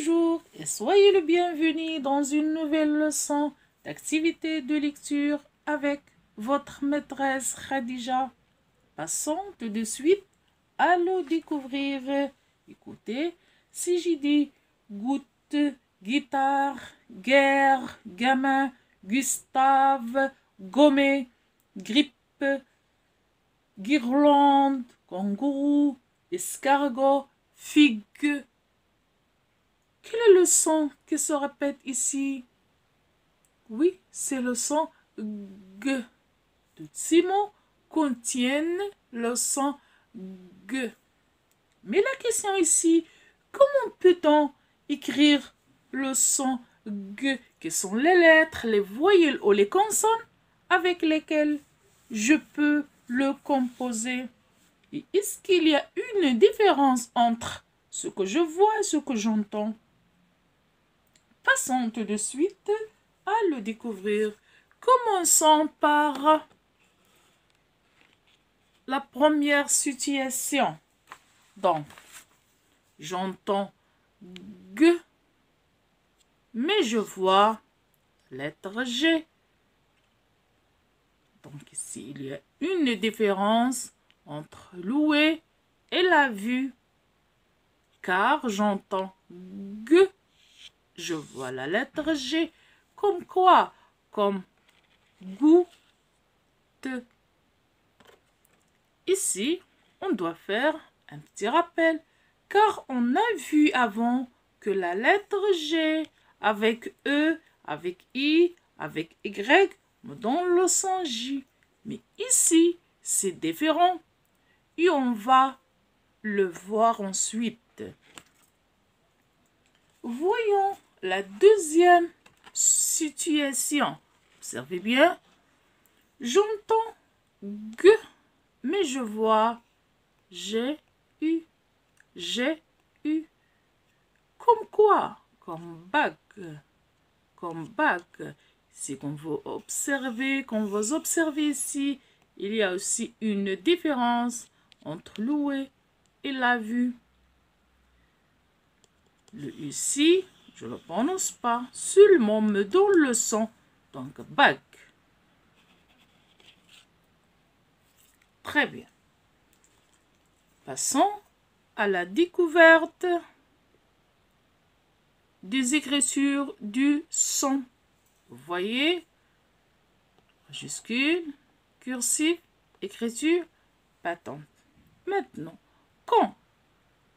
Bonjour et soyez le bienvenu dans une nouvelle leçon d'activité de lecture avec votre maîtresse Khadija. Passons tout de suite à le découvrir. Écoutez, si j'ai dit goutte, guitare, guerre, gamin, Gustave, gommé, grippe, guirlande, kangourou, escargot, figue. Quel est le son qui se répète ici? Oui, c'est le son G. Tous ces mots contiennent le son G. Mais la question ici, comment peut-on écrire le son G? Quelles sont les lettres, les voyelles ou les consonnes avec lesquelles je peux le composer? Et est-ce qu'il y a une différence entre ce que je vois et ce que j'entends? Passons tout de suite à le découvrir. Commençons par la première situation. Donc, j'entends G, mais je vois lettre G. Donc ici, il y a une différence entre l'ouïe et la vue, car j'entends G. Je vois la lettre G. Comme quoi? Comme goutte. Ici, on doit faire un petit rappel, car on a vu avant que la lettre G avec E, avec I, avec Y me donne le son J. Mais ici, c'est différent. Et on va le voir ensuite. Voyons la deuxième situation. Observez bien. J'entends G, mais je vois G, U, G, U. Comme quoi? Comme bague. Comme bague. C'est qu'on veut observer, ici, il y a aussi une différence entre l'ouïe et la vue. Le ici, je ne le prononce pas, seulement me donne le son, donc bague. Très bien. Passons à la découverte des écritures du son. Vous voyez, majuscule, cursif, écriture, patente. Maintenant, quand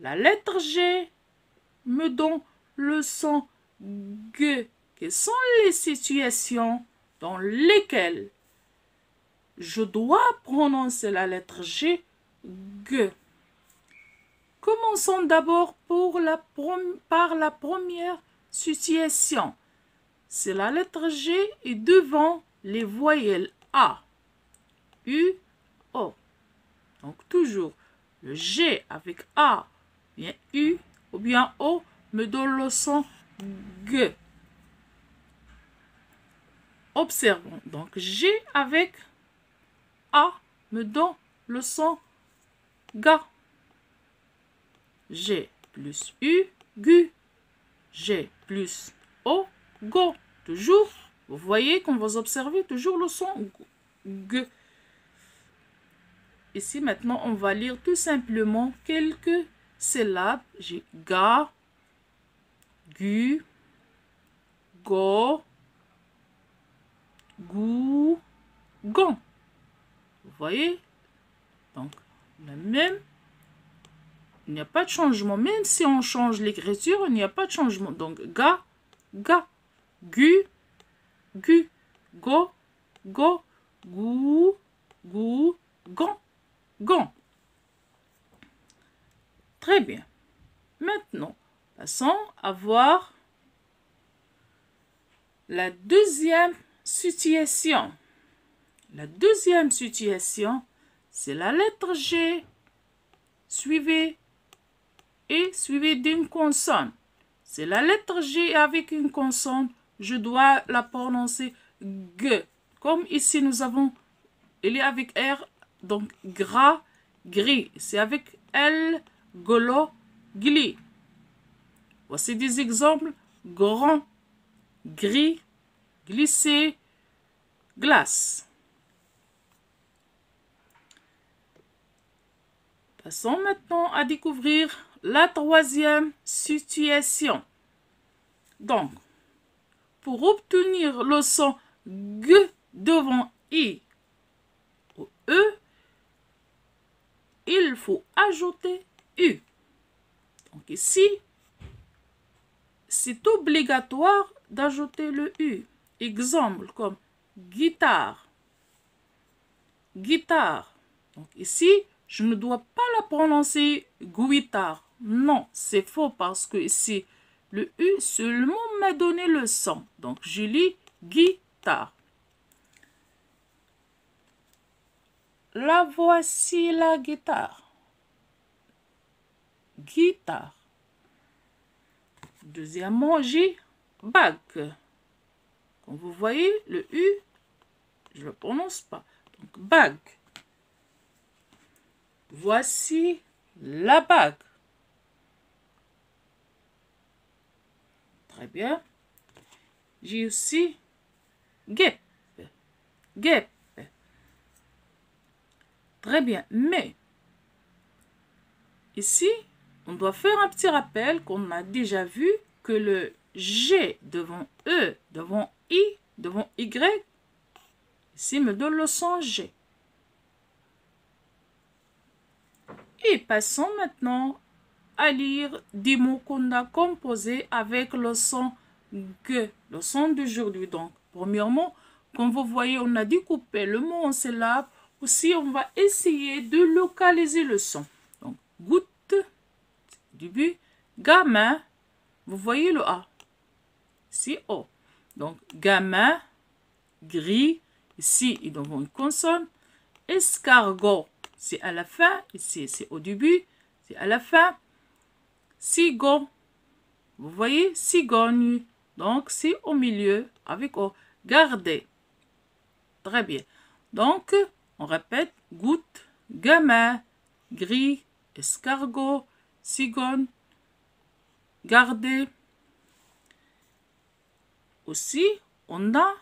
la lettre G me donne le son G, quelles sont les situations dans lesquelles je dois prononcer la lettre G, G. Commençons d'abord par la première situation. C'est la lettre G et devant les voyelles A, U, O. Donc toujours le G avec A, bien U ou bien O me donne le son G. Observons. Donc G avec A me donne le son Ga. G plus U, Gu. G plus O, Go. Toujours, vous voyez, quand vous observez, toujours le son G. Ici, maintenant, on va lire tout simplement quelques syllabes. J'ai Ga, Gu, Go, Gou, Gon. Vous voyez? Donc, la même. Il n'y a pas de changement. Même si on change l'écriture, il n'y a pas de changement. Donc, Ga, Ga, Gu, Gu, Go, Go, Gou, Gou, Gon, Gon. Très bien. Maintenant, passons à voir la deuxième situation. La deuxième situation, c'est la lettre G suivie d'une consonne. C'est la lettre G avec une consonne. Je dois la prononcer G. Comme ici, nous avons, il est avec R, donc gras, gris. C'est avec L, golo, gli. Voici des exemples. Grand, gris, glisser, glace. Passons maintenant à découvrir la troisième situation. Donc, pour obtenir le son G devant I ou E, il faut ajouter U. Donc ici, c'est obligatoire d'ajouter le U. Exemple comme guitare, guitare. Donc ici, je ne dois pas la prononcer guitare. Non, c'est faux parce que ici, le U seulement m'a donné le son. Donc je lis guitare. La voici la guitare. Guitare. Deuxièmement, j'ai bague. Comme vous voyez, le U, je ne le prononce pas. Donc, bague. Voici la bague. Très bien. J'ai aussi guêpe. Guêpe. Très bien. Mais, ici, on doit faire un petit rappel qu'on a déjà vu que le G devant E, devant I, devant Y, ici me donne le son G. Et passons maintenant à lire des mots qu'on a composés avec le son G, le son d'aujourd'hui. Donc, premièrement, comme vous voyez, on a découpé le mot en syllabes. Aussi, on va essayer de localiser le son. Donc, goutte, début, gamin, vous voyez le A. Ici, O. Donc, gamin, gris, ici, ils ont une consonne. Escargot, c'est à la fin. Ici, c'est au début, c'est à la fin. Cigon, vous voyez, cigogne. Donc, c'est au milieu avec O. Garder. Très bien. Donc, on répète, goutte, gamin, gris, escargot, cigogne, garder. Aussi, on a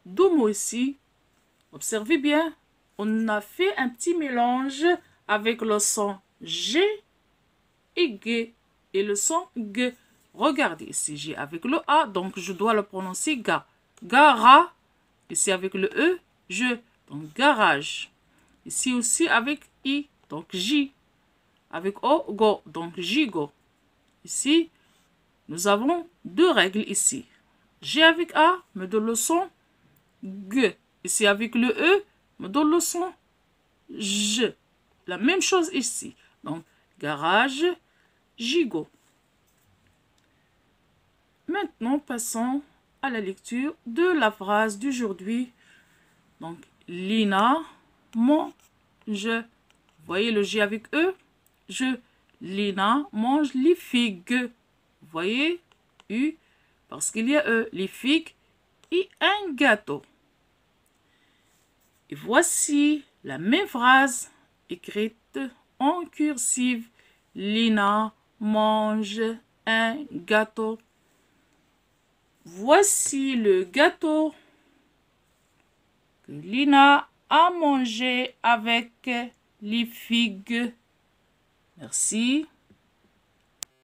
deux mots ici. Observez bien, on a fait un petit mélange avec le son G et G. Et le son G. Regardez ici, G avec le A, donc je dois le prononcer ga. Gara. Ici avec le E, je. Donc garage. Ici aussi avec I, donc J. Avec O, go. Donc gigot. Ici, nous avons deux règles ici. G avec A me donne le son G. Ici avec le E me donne le son J. La même chose ici. Donc garage, gigot. Maintenant, passons à la lecture de la phrase d'aujourd'hui. Donc, Lina mange. Vous voyez le G avec E? Lina mange les figues. Vous voyez? U, parce qu'il y a E, les figues et un gâteau. Et voici la même phrase écrite en cursive. Lina mange un gâteau. Voici le gâteau que Lina a mangé avec les figues. Merci.